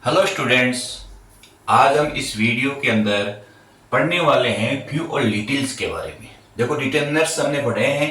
Hello students, आज हम इस वीडियो के अंदर पढ़ने वाले हैं फ्यू और लिटिल्स के बारे में। देखो, डिटरमिनर्स हमने पढ़े हैं,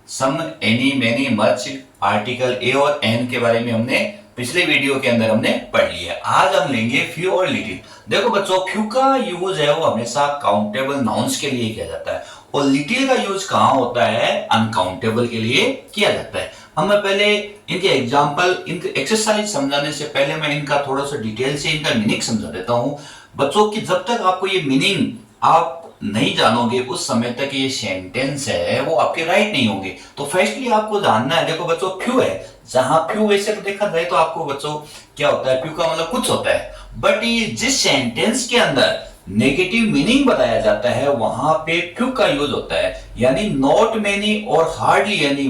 सम, any, many, much, article a और एन के बारे में हमने पिछले वीडियो के अंदर हमने पढ़ लिया। आज हम लेंगे फ्यू और लिटिल। देखो बच्चों, फ्यू का यूज है वो हमेशा काउंटेबल नाउन्स के लिए किया जाता है और लिटिल का यूज कहां होता है? अनकाउंटेबल के लिए किया जाता है। हम पहले इनके एग्जाम्पल, इनके एक्सरसाइज समझाने से पहले मैं इनका थोड़ा सा डिटेल से इनका मीनिंग समझा देता हूं बच्चों की। जब तक आपको ये मीनिंग आप नहीं जानोगे उस समय तक ये सेंटेंस है वो आपके राइट नहीं होंगे। तो फर्स्टली आपको जानना है, देखो बच्चों, फ्यू है, जहां फ्यू वैसे तो देखा जाए तो आपको बच्चों क्या होता है, फ्यू का मतलब कुछ होता है, बट ये जिस सेंटेंस के अंदर नेगेटिव मीनिंग बताया जाता है वहां पे फ्यू का यूज होता है। यानी नॉट मेनी और हार्डली, यानी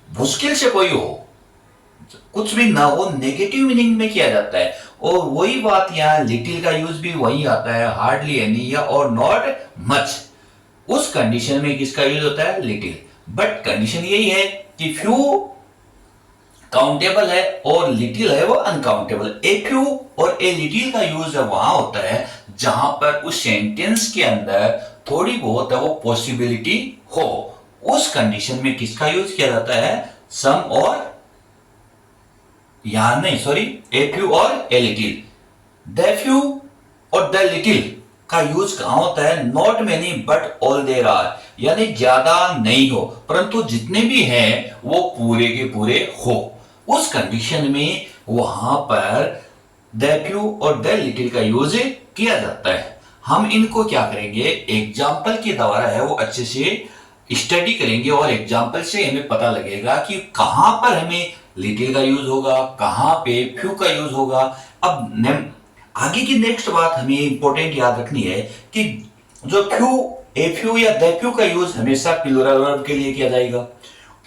मुश्किल से कोई हो, कुछ भी ना हो, नेगेटिव मीनिंग में किया जाता है। और वही बात यहाँ लिटिल का यूज भी वही आता है, हार्डली, एनी या और नॉट मच। उस कंडीशन में किसका यूज होता है? लिटिल। बट कंडीशन यही है कि फ्यू काउंटेबल है और लिटिल है वो अनकाउंटेबल। ए फ्यू और ए लिटिल का यूज वहां होता है जहां पर उस सेंटेंस के अंदर थोड़ी बहुत है वो पॉसिबिलिटी हो। उस कंडीशन में किसका यूज किया जाता है? सम और, यहां नहीं, सॉरी, ए फ्यू और ए लिटिल। द फ्यू और द लिटिल का यूज कहां होता है? Not many but all there are, यानी ज्यादा नहीं हो परंतु जितने भी हैं वो पूरे के पूरे हो। उस कंडीशन में वहां पर द फ्यू और द लिटिल का यूज किया जाता है। हम इनको क्या करेंगे? एग्जाम्पल के द्वारा है वो अच्छे से स्टडी करेंगे और एग्जाम्पल से हमें पता लगेगा कि कहां पर हमें लिटिल का यूज होगा, कहां पे फ्यू का यूज होगा। अब आगे की नेक्स्ट बात हमें इंपॉर्टेंट याद रखनी है कि जो फ्यू, ए फ्यू या द फ्यू का यूज हमेशा प्लूरल वर्ब के लिए किया जाएगा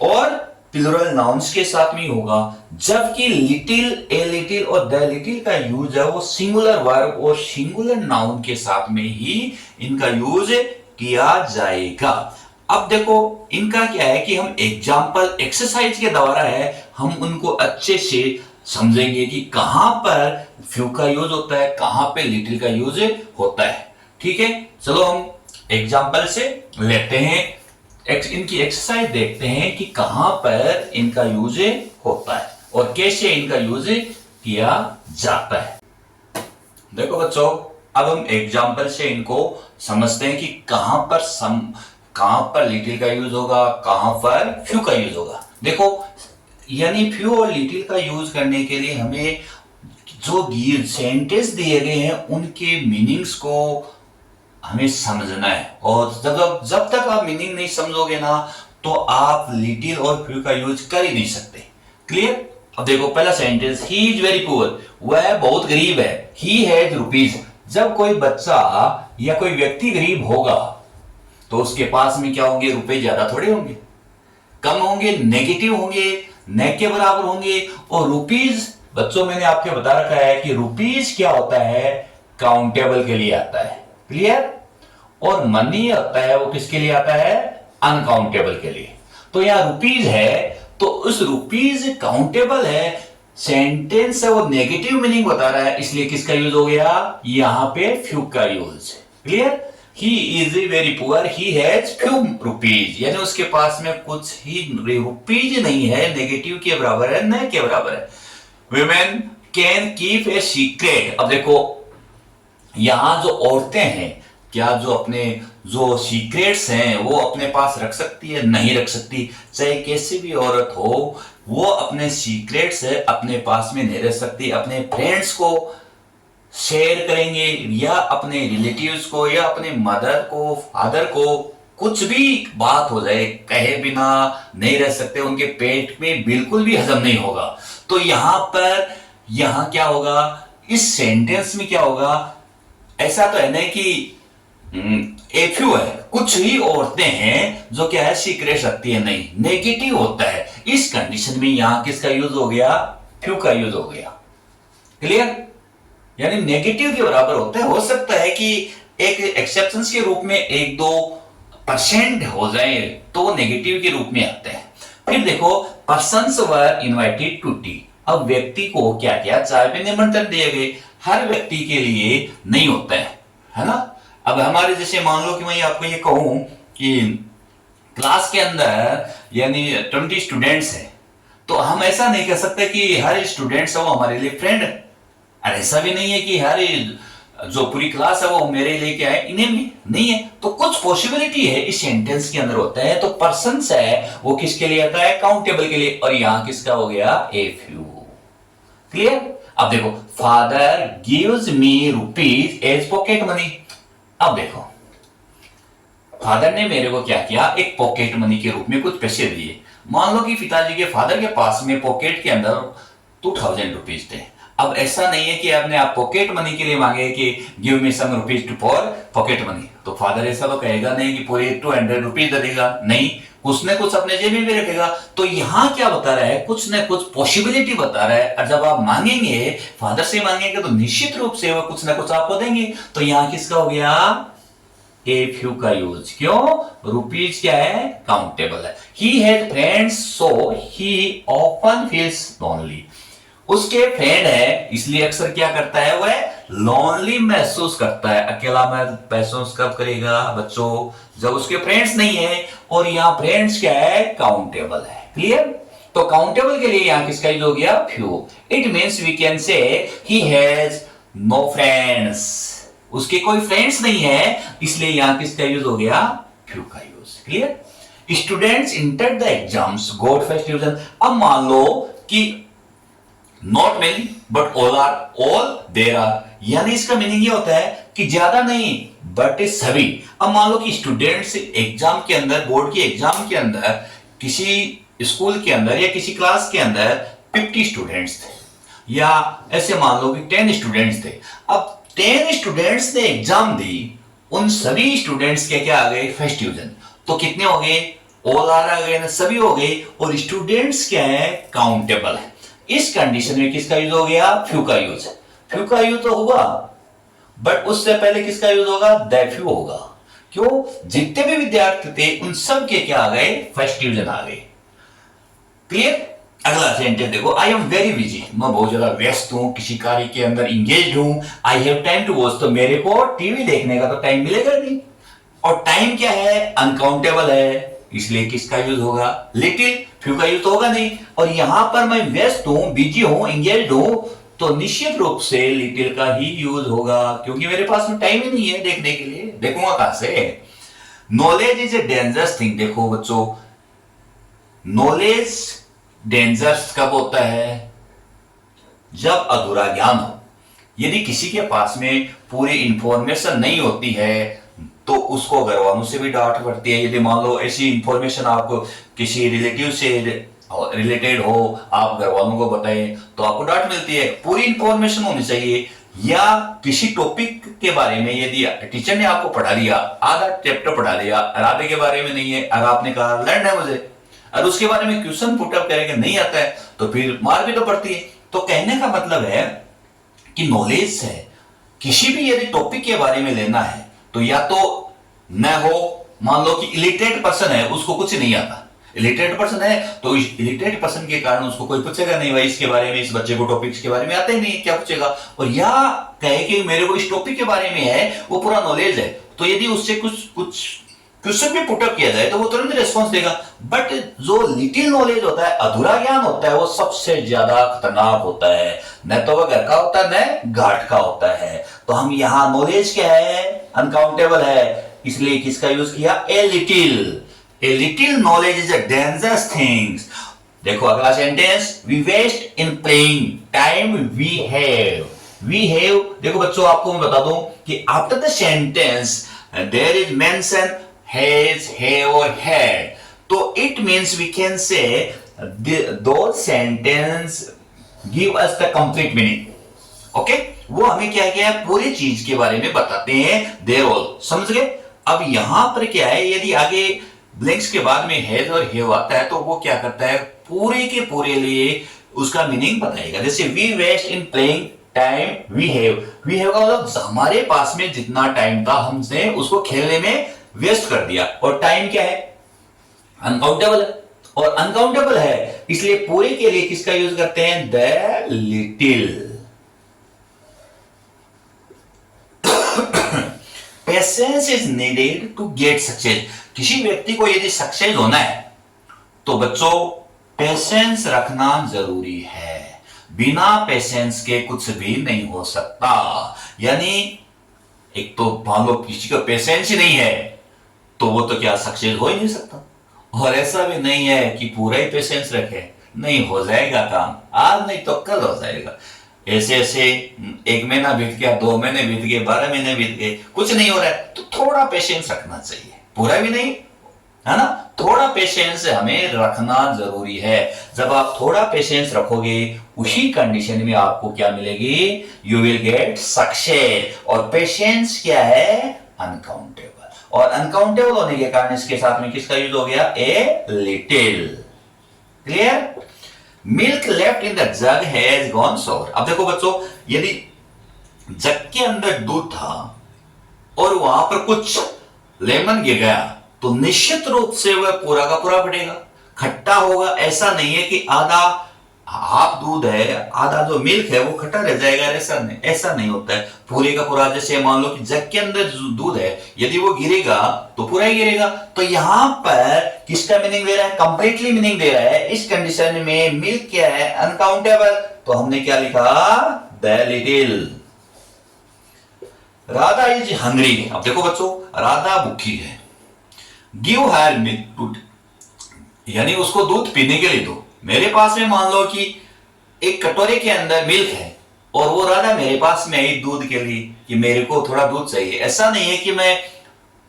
और प्लूरल नाउन्स के साथ में होगा, जबकि लिटिल, ए लिटिल और द लिटिल का यूज है वो सिंगुलर वर्ब और सिंगुलर नाउन के साथ में ही इनका यूज किया जाएगा। अब देखो, इनका क्या है कि हम एग्जाम्पल एक्सरसाइज के द्वारा है हम उनको अच्छे से समझेंगे कि कहां पर फ्यू का यूज होता है, कहां पे लिटिल का यूज होता है। ठीक है, चलो हम एग्जाम्पल से लेते हैं, इनकी एक्सरसाइज देखते हैं कि कहां पर इनका यूज होता है और कैसे इनका यूज किया जाता है। देखो बच्चों, अब हम एग्जाम्पल से इनको समझते हैं कि कहां पर लिटिल का यूज होगा, कहां पर फ्यू का यूज होगा। देखो, यानी फ्यू और लिटिल का यूज करने के लिए हमें जो सेंटेंस दिए गए हैं उनके मीनिंग्स को हमें समझना है और जब तक आप मीनिंग नहीं समझोगे ना तो आप लिटिल और फ्यू का यूज कर ही नहीं सकते। क्लियर? अब देखो, पहला sentence, he is very poor, वह बहुत गरीब है। ही हैज रुपीज, जब कोई बच्चा या कोई व्यक्ति गरीब होगा तो उसके पास में क्या होंगे? रुपए ज्यादा थोड़े होंगे, कम होंगे, नेगेटिव होंगे, न के बराबर होंगे। और रुपीज, बच्चों मैंने आपके बता रखा है कि रुपीज क्या होता है? काउंटेबल के लिए आता है। क्लियर? और मनी होता है वो किसके लिए आता है? अनकाउंटेबल के लिए। तो यहां रुपीज है तो उस रुपीज काउंटेबल है, सेंटेंस है वो नेगेटिव मीनिंग बता रहा है, इसलिए किसका यूज हो गया? यहां पे फ्यू का use. Clear? He is very poor, he has few rupees, यानी उसके पास में कुछ ही रुपीज नहीं है, नेगेटिव के बराबर है, न के बराबर है। Women can keep a secret। अब देखो, यहां जो औरतें हैं, क्या जो अपने जो सीक्रेट्स हैं वो अपने पास रख सकती है? नहीं रख सकती। चाहे कैसी भी औरत हो, वो अपने सीक्रेट्स है अपने पास में नहीं रख सकती। अपने फ्रेंड्स को शेयर करेंगे या अपने रिलेटिव्स को या अपने मदर को, फादर को, कुछ भी बात हो जाए कहे बिना नहीं रह सकते, उनके पेट में बिल्कुल भी हजम नहीं होगा। तो यहां पर क्या होगा? इस सेंटेंस में क्या होगा? ऐसा तो है नहीं कि ए फ्यू है, कुछ ही औरतें हैं जो क्या है? सीक्रेट रखती है, नहीं, नेगेटिव होता है। इस कंडीशन में यहां किसका यूज हो गया? फ्यू का यूज हो गया। क्लियर? यानी नेगेटिव के बराबर होता है। हो सकता है कि एक एक्सेप्शन के रूप में 1-2% हो जाए तो नेगेटिव के रूप में आते हैं। फिर देखो, persons were invited to tea, अब व्यक्ति को क्या क्या चाय पे निमंत्रण दिए गए, हर व्यक्ति के लिए नहीं होता है ना। अब हमारे जैसे मान लो कि मैं आपको ये कहूं कि क्लास के अंदर यानी 20 स्टूडेंट्स हैं, तो हम ऐसा नहीं कह सकते कि हर स्टूडेंट्स है वो हमारे लिए फ्रेंड है, और ऐसा भी नहीं है कि हर जो पूरी क्लास है वो मेरे लिए क्या है, इन्हें भी नहीं है। तो कुछ पॉसिबिलिटी है इस सेंटेंस के अंदर होता है। तो पर्सन्स है वो किसके लिए आता है, काउंटेबल के लिए, और यहां किसका हो गया, ए फ्यू। क्लियर। अब देखो, father gives me rupees as pocket money. अब देखो, फादर ने मेरे को क्या किया, एक पॉकेट मनी के रूप में कुछ पैसे दिए। मान लो कि पिताजी के फादर के पास में पॉकेट के अंदर 2000 रुपीज थे। अब ऐसा नहीं है कि आपने आप पॉकेट मनी के लिए मांगे कि give me some rupees to for pocket money, तो फादर ऐसा तो कहेगा नहीं कि पूरे 200 रुपीज दे देगा, नहीं, कुछ न कुछ अपने जेब में भी रखेगा। तो यहां क्या बता रहा है, कुछ न कुछ पॉसिबिलिटी बता रहा है, और जब आप मांगेंगे, फादर से मांगेंगे, तो निश्चित रूप से वो कुछ न कुछ आपको देंगे। तो यहां किसका हो गया, ए फ्यू का यूज। क्यों, रुपीज क्या है, काउंटेबल है। He has friends so he often feels lonely. उसके फ्रेंड है इसलिए अक्सर क्या करता है, वह लोनली महसूस करता है। अकेला महसूस कब करेगा बच्चों, जब उसके फ्रेंड्स नहीं है, और यहां फ्रेंड्स क्या है, काउंटेबल है। क्लियर। तो काउंटेबल के लिए यहां किसका यूज हो गया, few. It means we can say he has no friends, उसके कोई फ्रेंड्स नहीं है, इसलिए यहां किसका यूज हो गया, फ्यू का use. Clear. Students enter the exams got first division. अब मान लो कि not many but all there are, यानी इसका मीनिंग ये होता है कि ज्यादा नहीं बट सभी। अब मान लो कि स्टूडेंट्स एग्जाम के अंदर, बोर्ड के एग्जाम के अंदर, किसी स्कूल के अंदर या किसी क्लास के अंदर 50 स्टूडेंट्स थे, या ऐसे मान लो कि 10 स्टूडेंट्स थे। अब 10 स्टूडेंट्स ने एग्जाम दी, उन सभी स्टूडेंट्स के क्या आ गए, फर्स्ट डिवीजन। तो कितने हो गए, ऑल आर आ गए ना, सभी हो गए, और स्टूडेंट्स क्या है, काउंटेबल है। इस कंडीशन में किसका यूज हो गया, फ्यू का यूज। फ्यू का यूज तो हुआ, बट उससे पहले किसका यूज होगा, दैट फ्यू होगा। क्यों, जितने भी विद्यार्थी थे उन सब के क्या आ गए, फर्स्ट डिवीजन आ गए। क्लियर। अगला सेंटेंस देखो, आई एम वेरी बिजी, मैं बहुत ज्यादा व्यस्त हूं, किसी कार्य के अंदर इंगेज हूं। I have time to watch, तो मेरे को टीवी देखने का तो टाइम मिलेगा नहीं, और टाइम क्या है, अनकाउंटेबल है, इसलिए किसका यूज होगा, लिटिल। फ्यू का यूज तो होगा नहीं, और यहां पर मैं व्यस्त हूं, बिजी हूं, एंगेज्ड हूं, तो निश्चित रूप से लिटिल का ही यूज होगा, क्योंकि मेरे पास में टाइम ही नहीं है देखने के लिए, देखूंगा कहां से। Knowledge is a dangerous thing. देखो बच्चों, नॉलेज डेंजरस कब होता है, जब अधूरा ज्ञान हो। यदि किसी के पास में पूरी इंफॉर्मेशन नहीं होती है, तो उसको घर वालों से भी डांट पड़ती है। यदि मान लो ऐसी इंफॉर्मेशन आपको किसी रिलेटिव से रिलेटेड हो, आप घर वालों को बताएं, तो आपको डांट मिलती है। पूरी इंफॉर्मेशन होनी चाहिए। या किसी टॉपिक के बारे में यदि टीचर ने आपको पढ़ा दिया, आधा चैप्टर पढ़ा दिया, और आधे के बारे में नहीं है, और आपने कहा लर्न है मुझे, और उसके बारे में क्वेश्चन पुटअप करेंगे, नहीं आता है, तो फिर मार भी तो पड़ती है। तो कहने का मतलब है कि नॉलेज है, किसी भी यदि टॉपिक के बारे में लेना है, तो या तो न हो, मान लो कि इलिटरेट पर्सन है, उसको कुछ नहीं आता, इलिटरेट पर्सन है, तो इस इलिटरेट पर्सन के कारण उसको कोई पूछेगा नहीं, भाई इसके बारे में, इस बच्चे को टॉपिक्स के बारे में आता ही नहीं, क्या पूछेगा। और या कहे कि मेरे को इस टॉपिक के बारे में है, वो पूरा नॉलेज है, तो यदि उससे कुछ क्वेश्चन भी पुटअप किया जाए तो वो तुरंत रिस्पॉन्स देगा। बट जो लिटिल नॉलेज होता है, अधूरा ज्ञान होता है, वो सबसे ज्यादा खतरनाक होता है। न तो वह घर का होता है, न घाट का होता है। तो हम यहाँ नॉलेज क्या है, अनकाउंटेबल है, इसलिए किसका यूज किया, a little. A little knowledge is a dangerous things. देखो अगला sentence, we waste in playing time we have. We have, देखो बच्चों आपको मैं बता दूं कि after the sentence there is mention has, have or had, तो it means we can say those sentence give us the complete meaning. Okay? वो हमें क्या क्या पूरी चीज के बारे में बताते हैं, they're all, समझ गए। अब यहां पर क्या है, यदि आगे ब्लैंक्स के बाद में has और have आता है, तो वो क्या करता है, पूरे के पूरे लिए उसका मीनिंग बताएगा। जैसे we waste in playing time we have का मतलब हमारे पास में जितना टाइम था, हमने उसको खेलने में वेस्ट कर दिया, और टाइम क्या है, अनकाउंटेबल है, और अनकाउंटेबल है, इसलिए पूरे के लिए किसका यूज करते हैं? The little. Patience is needed to get success. किसी व्यक्ति को यदि सक्सेस होना है तो बच्चों पेशेंस रखना जरूरी है। बिना पेशेंस के कुछ भी नहीं हो सकता। यानी एक तो मान लो किसी का पेशेंस ही नहीं है तो वो तो क्या सक्सेस हो ही नहीं सकता। और ऐसा भी नहीं है कि पूरा ही पेशेंस रखे, नहीं हो जाएगा काम, आज नहीं तो कल हो जाएगा। ऐसे ऐसे 1 महीना बीत गया, 2 महीने बीत गए, 12 महीने बीत गए, कुछ नहीं हो रहा है, तो थोड़ा पेशेंस रखना चाहिए। पूरा भी नहीं, है ना, थोड़ा पेशेंस हमें रखना जरूरी है। जब आप थोड़ा पेशेंस रखोगे उसी कंडीशन में आपको क्या मिलेगी? You will get success. और पेशेंस क्या है? अनकाउंटेबल। और अनकाउंटेबल होने के कारण इसके साथ में किसका यूज हो गया? A little. Clear? Milk left in the jug has gone सोर। अब देखो बच्चों, यदि जग के अंदर दूध था और वहां पर कुछ लेमन गिर गया तो निश्चित रूप से वह पूरा का पूरा फटेगा, खट्टा होगा। ऐसा नहीं है कि आधा हाफ दूध है, आधा जो मिल्क है वो खट्टा रह जाएगा, ऐसा नहीं होता है। पूरे का पूरा, जैसे मान लो कि जग के अंदर दूध है, यदि वो गिरेगा तो पूरा ही गिरेगा। तो यहां पर किसका मीनिंग दे रहा है? कंप्लीटली मीनिंग दे रहा है। इस कंडीशन में मिल्क क्या है? अनकाउंटेबल। तो हमने क्या लिखा? The little. Radha is hungry. अब देखो बच्चों, राधा भूखी है। गिव हर मिल्क टू, यानी उसको दूध पीने के लिए दो। मेरे पास में मान लो कि एक कटोरे के अंदर मिल्क है और वो राधा मेरे पास में आई दूध के लिए कि मेरे को थोड़ा दूध चाहिए। ऐसा नहीं है कि मैं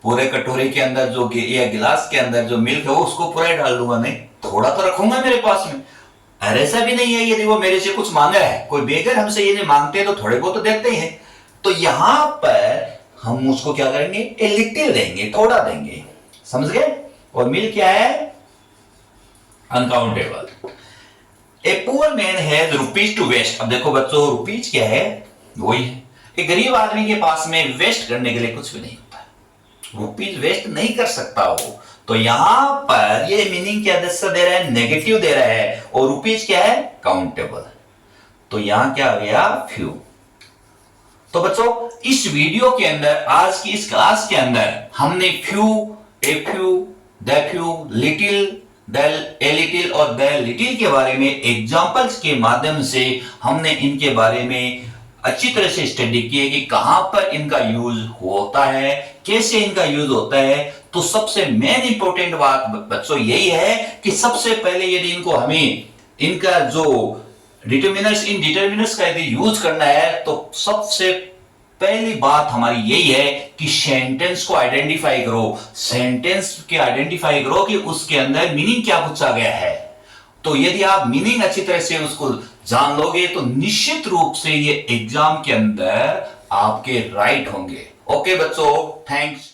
पूरे कटोरे के अंदर जो या गिलास के अंदर जो मिल्क है वो उसको पूरा डाल दूंगा, नहीं, थोड़ा तो रखूंगा मेरे पास में। और ऐसा भी नहीं है यदि वो मेरे से कुछ मांग रहा है, कोई बेगर हमसे यदि मांगते हैं तो थोड़े बहुत तो देते हैं। तो यहां पर हम उसको क्या करेंगे? ए लिटिल देंगे, थोड़ा देंगे। समझ गए? और मिल्क क्या है? Uncountable. A poor man has rupees to waste. अब देखो बच्चों, रुपीज क्या है? वही है, एक गरीब आदमी के पास में वेस्ट करने के लिए कुछ भी नहीं होता है, रुपीज वेस्ट नहीं कर सकता वो। तो यहां पर ये मीनिंग क्या दे रहा है? नेगेटिव दे रहा है। और रुपीज क्या है? काउंटेबल। तो यहां क्या आ गया? फ्यू। तो बच्चों इस वीडियो के अंदर, आज की इस क्लास के अंदर हमने few, a few, the few, little, a little और द लिटिल के बारे में एग्जांपल्स के माध्यम से हमने इनके बारे में अच्छी तरह से स्टडी की है कि कहां पर इनका यूज होता है, कैसे इनका यूज होता है। तो सबसे मेन इंपॉर्टेंट बात बच्चों यही है कि सबसे पहले यदि इनको हमें इनका जो डिटर्मिनर्स, इन डिटर्मिनर्स का यदि यूज करना है तो सबसे पहली बात हमारी यही है कि सेंटेंस को आइडेंटिफाई करो। सेंटेंस के आइडेंटिफाई करो कि उसके अंदर मीनिंग क्या पूछा गया है। तो यदि आप मीनिंग अच्छी तरह से उसको जान लोगे तो निश्चित रूप से ये एग्जाम के अंदर आपके राइट होंगे। ओके बच्चों, थैंक्स।